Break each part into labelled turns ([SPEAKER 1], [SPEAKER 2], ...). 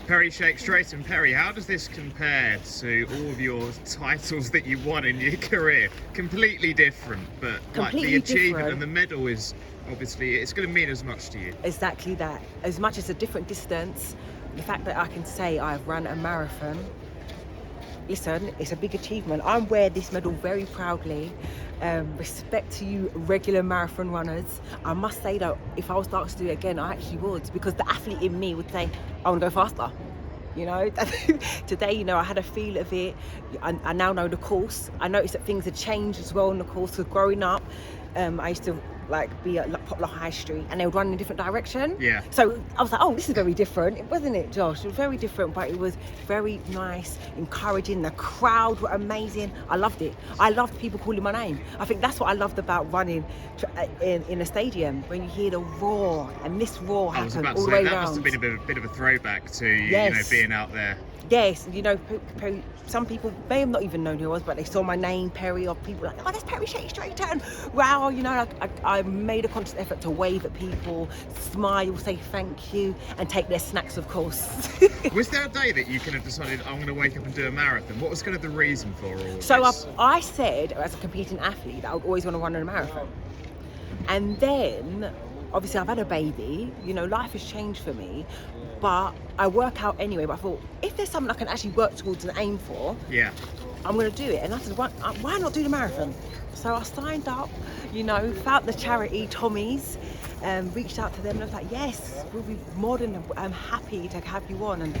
[SPEAKER 1] Perri Shakes-Drayton. Perri, how does this compare to all of your titles that you won in your career? Completely different, but like the achievement and the medal is obviously, it's going to mean as much to you.
[SPEAKER 2] Exactly that. As much as a different distance, the fact that I can say I've run a marathon, listen, it's a big achievement. I wear this medal very proudly. Respect to you regular marathon runners. I must say though, if I was asked to do it again, I actually would, because the athlete in me would say, I want to go faster. You know, today, you know, I had a feel of it. I now know the course. I noticed that things had changed as well in the course. Because growing up, I used to be at Poplar High Street, and they would run in a different direction.
[SPEAKER 1] Yeah.
[SPEAKER 2] So I was like, oh, this is very different. It wasn't it, Josh? It was very different, but it was very nice, encouraging. The crowd were amazing. I loved it. I loved people calling my name. I think that's what I loved about running in a stadium, when you hear the roar, and this roar happened all the way
[SPEAKER 1] that
[SPEAKER 2] around.
[SPEAKER 1] Must have been a bit of a throwback to
[SPEAKER 2] Yes.
[SPEAKER 1] you know, being out there.
[SPEAKER 2] Yes, you know, some people may have not even known who I was, but they saw my name, Perri, or people like, oh, that's Perri Shakes-Drayton. Wow, you know, I made a conscious effort to wave at people, smile, say thank you, and take their snacks, of course.
[SPEAKER 1] Was there a day that you kind of decided, I'm going to wake up and do a marathon? What was kind of the reason for all of
[SPEAKER 2] So
[SPEAKER 1] this?
[SPEAKER 2] I said, as a competing athlete, that I would always want to run a marathon. And then, obviously, I've had a baby, you know, life has changed for me, but I work out anyway. But I thought, if there's something I can actually work towards and aim for,
[SPEAKER 1] yeah,
[SPEAKER 2] I'm going to do it. And I said, why not do the marathon? So I signed up, you know, found the charity, Tommy's, reached out to them, and I was like, yes, we'll be more than happy to have you on. And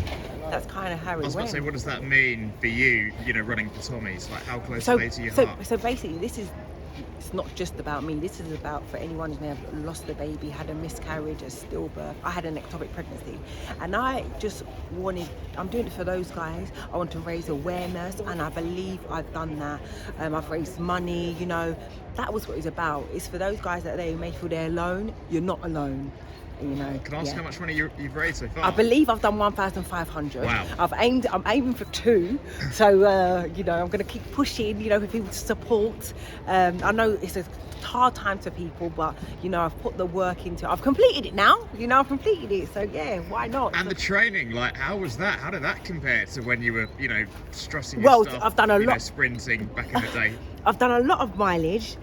[SPEAKER 2] that's kind of how it went.
[SPEAKER 1] I was about to say, what does that mean for you, you know, running for Tommy's? Like, how close are they to your heart?
[SPEAKER 2] So basically, it's not just about me. This is about for anyone who may have lost a baby, had a miscarriage, a stillbirth. I had an ectopic pregnancy, and I'm doing it for those guys. I want to raise awareness, and I believe I've done that. I've raised money, you know. That was what it was about. It's for those guys that they may feel they're alone. You're not alone. You know,
[SPEAKER 1] can I ask how much money you've raised so far?
[SPEAKER 2] I believe I've done 1,500.
[SPEAKER 1] Wow.
[SPEAKER 2] I'm aiming for 2. So, you know, I'm going to keep pushing, you know, for people to support. I know it's a hard time for people, but, you know, I've put the work into it. I've completed it now. You know, I've completed it. So, yeah, why not?
[SPEAKER 1] And the training, like, how was that? How did that compare to when you were, you know, stressing
[SPEAKER 2] well,
[SPEAKER 1] your stuff,
[SPEAKER 2] I've done a lot.
[SPEAKER 1] Sprinting back in the day?
[SPEAKER 2] I've done a lot of mileage.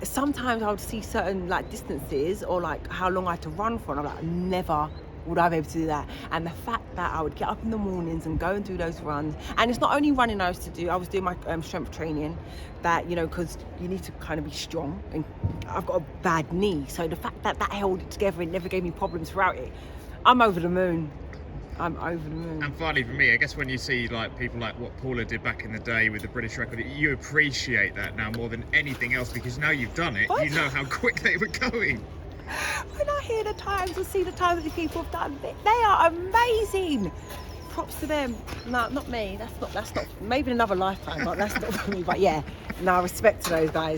[SPEAKER 2] Sometimes I would see certain like distances or like how long I had to run for, and I'm like, never would I be able to do that. And the fact that I would get up in the mornings and go and do those runs, and it's not only running I was doing my strength training, that, you know, because you need to kind of be strong, and I've got a bad knee, so the fact that held it together and never gave me problems throughout it, I'm over the moon. I'm over the moon.
[SPEAKER 1] And finally, for me, I guess when you see like people like what Paula did back in the day with the British record, you appreciate that now more than anything else, because now you've done it, you know how quick they were going.
[SPEAKER 2] When I hear the times and see the times that these people have done, they are amazing. Props to them. No, not me. That's not. Maybe in another lifetime, but that's not for me. But yeah, no, respect to those guys.